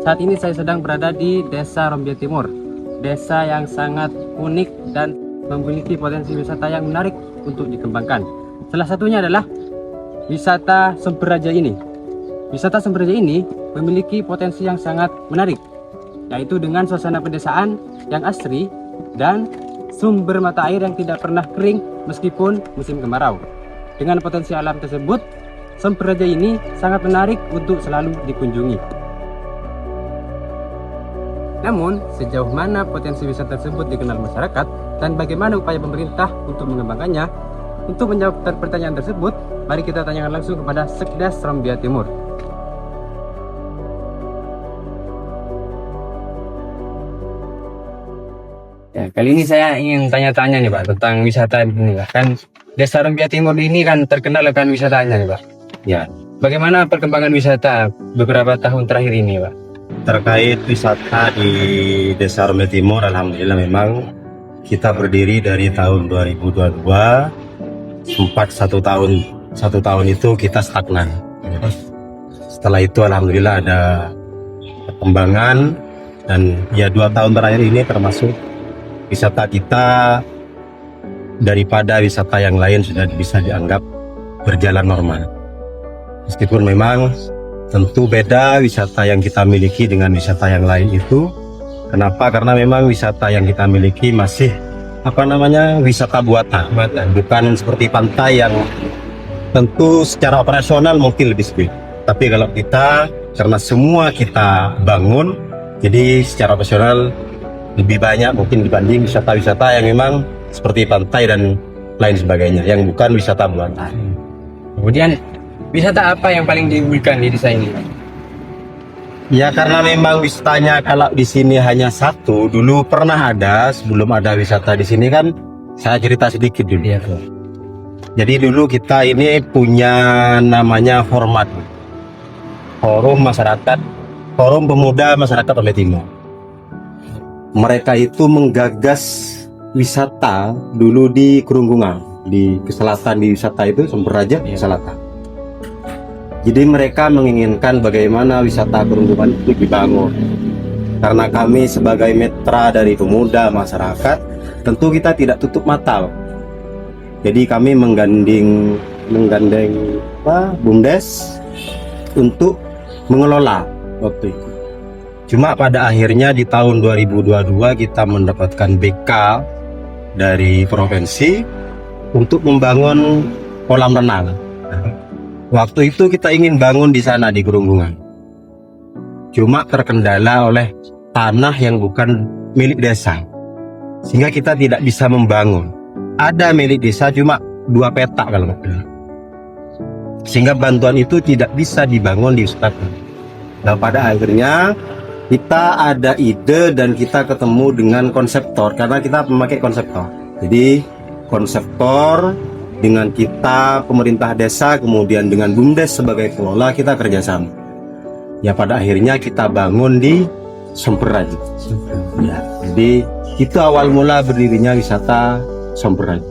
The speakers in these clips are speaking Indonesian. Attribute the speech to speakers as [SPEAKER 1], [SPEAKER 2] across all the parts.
[SPEAKER 1] Saat ini saya sedang berada di Desa Rombia Timur, desa yang sangat unik dan memiliki potensi wisata yang menarik untuk dikembangkan. Salah satunya adalah wisata Semperaja ini. Wisata Semperaja ini memiliki potensi yang sangat menarik, yaitu dengan suasana pedesaan yang asri dan sumber mata air yang tidak pernah kering meskipun musim kemarau. Dengan potensi alam tersebut, Semperaja ini sangat menarik untuk selalu dikunjungi. Namun, sejauh mana potensi wisata tersebut dikenal masyarakat dan bagaimana upaya pemerintah untuk mengembangkannya? Untuk menjawab pertanyaan tersebut, mari kita tanyakan langsung kepada Sekdes Rombia Timur. Ya, kali ini saya ingin tanya-tanya nih Pak tentang wisata ini Pak. Kan Desa Rombia Timur ini kan terkenal akan wisatanya nih Pak. Ya, bagaimana perkembangan wisata beberapa tahun terakhir ini Pak?
[SPEAKER 2] Terkait wisata di Desa Rombia Timur, alhamdulillah memang kita berdiri dari tahun 2022, sempat satu tahun itu kita stagnan. Setelah itu alhamdulillah ada perkembangan, dan ya 2 tahun terakhir ini termasuk wisata kita daripada wisata yang lain sudah bisa dianggap berjalan normal. Meskipun memang tentu beda wisata yang kita miliki dengan wisata yang lain itu. Kenapa? Karena memang wisata yang kita miliki masih wisata buatan, bukan seperti pantai yang tentu secara operasional mungkin lebih speed. Tapi kalau kita, karena semua kita bangun, jadi secara operasional lebih banyak mungkin dibanding wisata-wisata yang memang seperti pantai dan lain sebagainya, yang bukan wisata buatan.
[SPEAKER 1] Kemudian wisata apa yang paling diunggulkan di desa ini?
[SPEAKER 2] Ya karena memang wisatanya kalau di sini hanya satu. Dulu pernah ada, sebelum ada wisata di sini kan, saya cerita sedikit dulu.
[SPEAKER 1] Ya,
[SPEAKER 2] jadi dulu kita ini punya namanya format Forum Pemuda Masyarakat Rombia Timur. Mereka itu menggagas wisata dulu di Kerunggungan, di selatan, di wisata itu Semperaja selatan. Jadi mereka menginginkan bagaimana wisata Kerunggungan itu dibangun. Karena kami sebagai mitra dari pemuda masyarakat, tentu kita tidak tutup mata. Jadi kami menggandeng BUMDes untuk mengelola waktu itu. Cuma pada akhirnya di tahun 2022 kita mendapatkan BK dari provinsi untuk membangun kolam renang. Waktu itu kita ingin bangun di sana di Kerunggungan. Cuma terkendala oleh tanah yang bukan milik desa, sehingga kita tidak bisa membangun. Ada milik desa cuma 2 petak kalau nggak salah. Sehingga bantuan itu tidak bisa dibangun di Ustadz. Nah pada akhirnya kita ada ide dan kita ketemu dengan konseptor, karena kita memakai konseptor. Jadi konseptor dengan kita, pemerintah desa, kemudian dengan BUMDes sebagai pengelola, kita kerjasama. Ya pada akhirnya kita bangun di Semperaja. Ya, jadi itu awal mula berdirinya wisata Semperaja.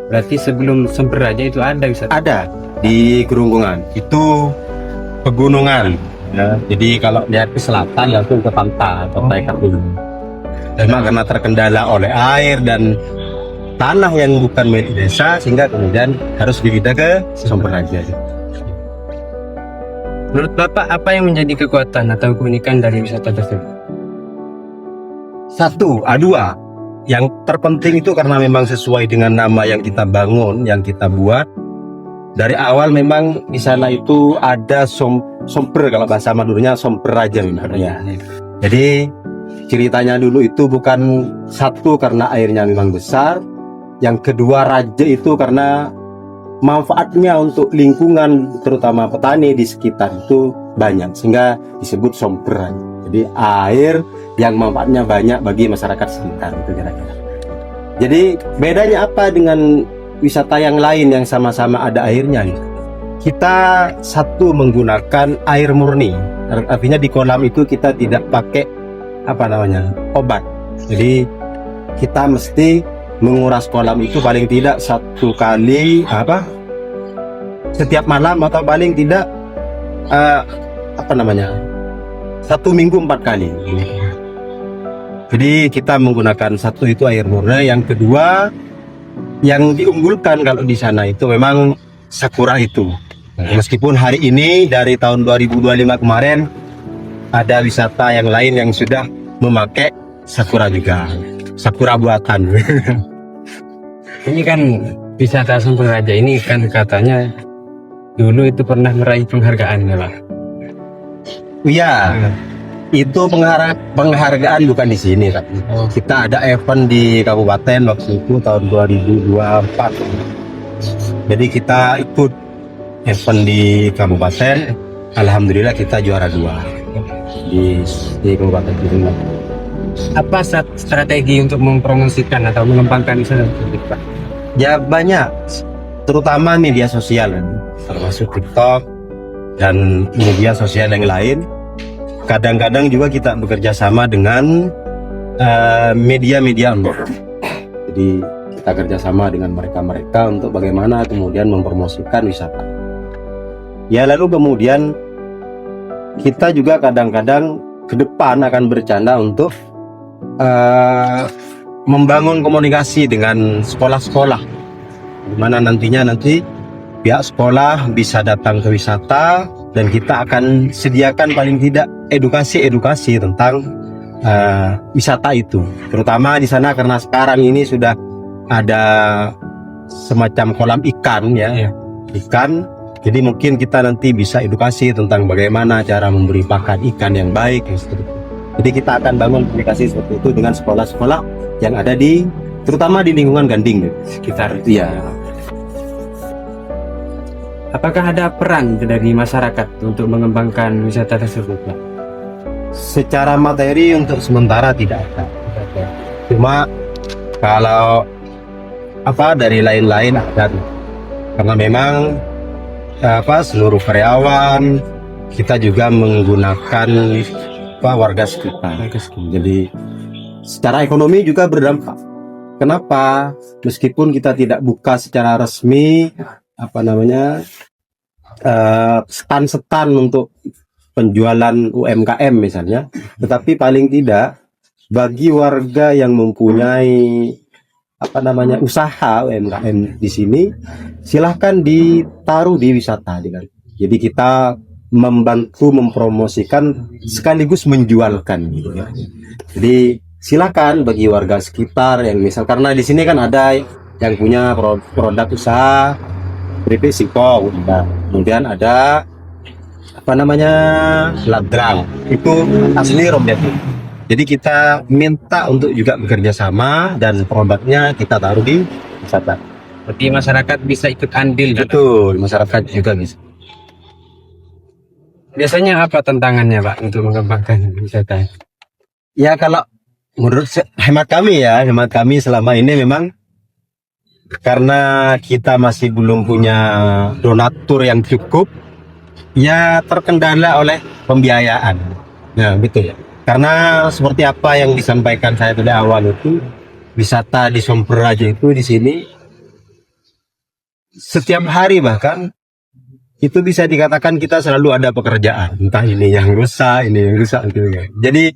[SPEAKER 1] berarti sebelum Semperaja itu ada wisata?
[SPEAKER 2] Ada di Kerunggungan, itu pegunungan. Ya, jadi kalau lihat ke selatan langsung ke pantai Kerunggungan. Memang karena terkendala oleh air dan tanah yang bukan milik desa, sehingga kemudian harus dipindah ke Semperaja.
[SPEAKER 1] Menurut Bapak, apa yang menjadi kekuatan atau keunikan dari wisata tersebut?
[SPEAKER 2] 2. Yang terpenting itu karena memang sesuai dengan nama yang kita bangun, yang kita buat. Dari awal memang di sana itu ada somper, kalau bahasa Maduranya Semperaja memang. Ya. Jadi ceritanya dulu itu bukan satu karena airnya memang besar. Yang kedua, raja itu karena manfaatnya untuk lingkungan, terutama petani di sekitar itu banyak, sehingga disebut Semperaja. Jadi air yang manfaatnya banyak bagi masyarakat sekitar itu kira-kira. Jadi bedanya apa dengan wisata yang lain yang sama-sama ada airnya? Kita satu menggunakan air murni, artinya di kolam itu kita tidak pakai obat. Jadi kita mesti menguras kolam itu paling tidak 1 kali setiap malam, atau paling tidak 1 minggu 4 kali. Jadi kita menggunakan satu itu air murni, yang kedua yang diunggulkan kalau di sana itu memang sakura itu. Meskipun hari ini dari tahun 2025 kemarin ada wisata yang lain yang sudah memakai sakura juga, sakura buatan.
[SPEAKER 1] Ini kan wisata Sumpeng Raja ini kan katanya dulu itu pernah meraih penghargaan ya Pak.
[SPEAKER 2] Iya, itu penghargaan bukan di sini kan. Kita ada event di kabupaten waktu itu tahun 2024. Jadi kita ikut event di kabupaten, alhamdulillah kita juara 2 di kabupaten itu.
[SPEAKER 1] Apa strategi untuk mempromosikan atau mengembangkan wisata tersebut Pak?
[SPEAKER 2] Ya banyak, terutama media sosial kan, termasuk TikTok dan media sosial yang lain. Kadang-kadang juga kita bekerja sama dengan media-media online. Jadi kita kerjasama dengan mereka-mereka untuk bagaimana kemudian mempromosikan wisata. Ya lalu kemudian kita juga kadang-kadang ke depan akan bercanda untuk membangun komunikasi dengan sekolah-sekolah, di mana nanti pihak sekolah bisa datang ke wisata dan kita akan sediakan paling tidak edukasi tentang wisata itu, terutama di sana karena sekarang ini sudah ada semacam kolam ikan ya. Ikan. Jadi mungkin kita nanti bisa edukasi tentang bagaimana cara memberi pakan ikan yang baik. Jadi kita akan bangun komunikasi seperti itu dengan sekolah-sekolah yang ada terutama di lingkungan Ganding
[SPEAKER 1] Sekitar
[SPEAKER 2] iya.
[SPEAKER 1] Apakah ada peran dari masyarakat untuk mengembangkan wisata tersebut Pak?
[SPEAKER 2] Secara materi untuk sementara tidak ada. Cuma kalau dari lain-lain ada. Karena memang seluruh karyawan kita juga menggunakan warga sekitar. Jadi secara ekonomi juga berdampak. Kenapa? Meskipun kita tidak buka secara resmi stand-stand untuk penjualan UMKM misalnya, tetapi paling tidak bagi warga yang mempunyai usaha UMKM di sini, silahkan ditaruh di wisata. Jadi kita membantu mempromosikan sekaligus menjualkan gitu ya. Jadi silakan bagi warga sekitar yang misal, karena di sini kan ada yang punya produk usaha keripik singkong, kemudian ada ladrang, itu asli Rombeti. Jadi kita minta untuk juga bekerja sama dan produknya kita taruh di wisata.
[SPEAKER 1] Berarti masyarakat bisa ikut andil.
[SPEAKER 2] Betul, masyarakat juga bisa.
[SPEAKER 1] Biasanya apa tantangannya Pak untuk mengembangkan wisata?
[SPEAKER 2] Ya kalau menurut hemat kami selama ini memang karena kita masih belum punya donatur yang cukup, ya terkendala oleh pembiayaan. Nah, gitu ya. Karena seperti apa yang disampaikan saya dari awal itu, wisata di Sumpeng Raja itu di sini setiap hari bahkan itu bisa dikatakan kita selalu ada pekerjaan, entah ini yang rusak gitu ya. Jadi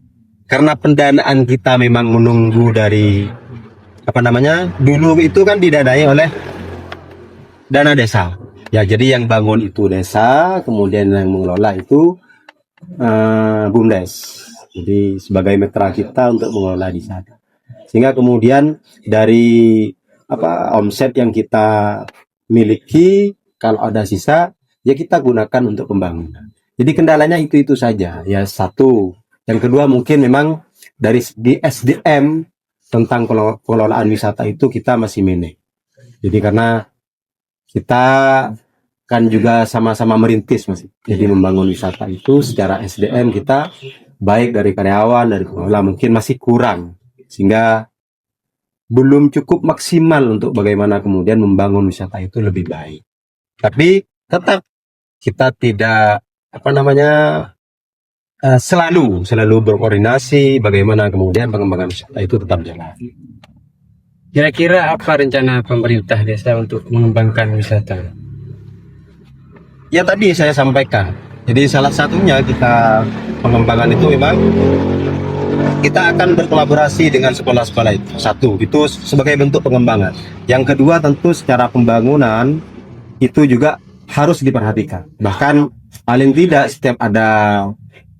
[SPEAKER 2] karena pendanaan kita memang menunggu dari dulu itu kan didanai oleh dana desa. Ya, jadi yang bangun itu desa, kemudian yang mengelola itu BUMDes. Jadi sebagai mitra kita untuk mengelola di sana. Sehingga kemudian dari omset yang kita miliki, kalau ada sisa ya kita gunakan untuk pembangunan. Jadi kendalanya itu saja. Ya satu. Yang kedua mungkin memang dari segi SDM tentang pengelolaan wisata itu kita masih minim. Jadi karena kita kan juga sama-sama merintis masih. Jadi membangun wisata itu secara SDM kita baik dari karyawan, dari pengelola mungkin masih kurang, sehingga belum cukup maksimal untuk bagaimana kemudian membangun wisata itu lebih baik. Tapi tetap kita tidak selalu berkoordinasi bagaimana kemudian pengembangan wisata itu tetap jalan.
[SPEAKER 1] Kira-kira apa rencana pemerintah desa untuk mengembangkan wisata?
[SPEAKER 2] Ya tadi saya sampaikan, Jadi salah satunya kita pengembangan itu memang kita akan berkolaborasi dengan sekolah-sekolah itu. Satu, itu sebagai bentuk pengembangan. Yang kedua tentu secara pembangunan itu juga harus diperhatikan. Bahkan paling tidak setiap ada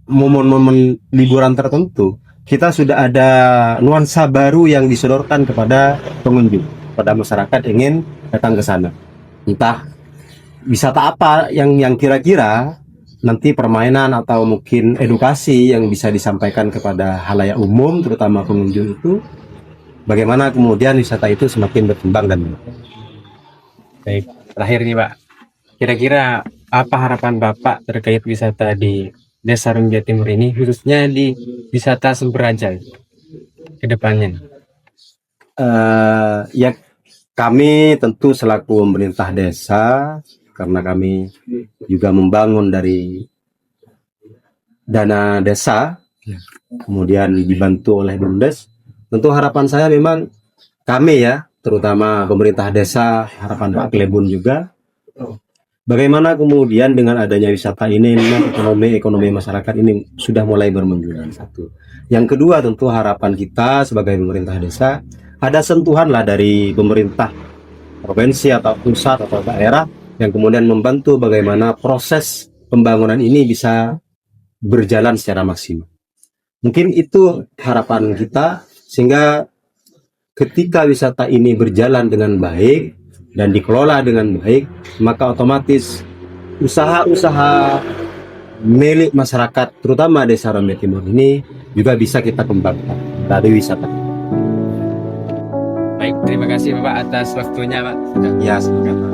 [SPEAKER 2] momen-momen liburan tertentu, kita sudah ada nuansa baru yang disodorkan kepada pengunjung, pada masyarakat ingin datang ke sana. Entah wisata apa yang kira-kira nanti permainan atau mungkin edukasi yang bisa disampaikan kepada halayak umum, terutama pengunjung itu, bagaimana kemudian wisata itu semakin berkembang dan
[SPEAKER 1] Baik, terakhir nih Pak, kira-kira apa harapan Bapak terkait wisata di Desa Rumbia Timur ini, khususnya di wisata Semberaja ke depannya?
[SPEAKER 2] ya kami tentu selaku pemerintah desa, karena kami juga membangun dari dana desa, kemudian dibantu oleh BUMDes. Tentu harapan saya memang kami ya, terutama pemerintah desa, harapan Pak Klebun juga, bagaimana kemudian dengan adanya wisata ini, ekonomi masyarakat ini sudah mulai bermunculan. Satu. Yang kedua tentu harapan kita sebagai pemerintah desa, ada sentuhan lah dari pemerintah provinsi atau pusat atau daerah yang kemudian membantu bagaimana proses pembangunan ini bisa berjalan secara maksimal. Mungkin itu harapan kita, sehingga ketika wisata ini berjalan dengan baik dan dikelola dengan baik, maka otomatis usaha-usaha milik masyarakat, terutama Desa Rumbia Timur ini, juga bisa kita kembangkan dari wisata.
[SPEAKER 1] Baik, terima kasih Bapak atas waktunya Pak.
[SPEAKER 2] Ya, semoga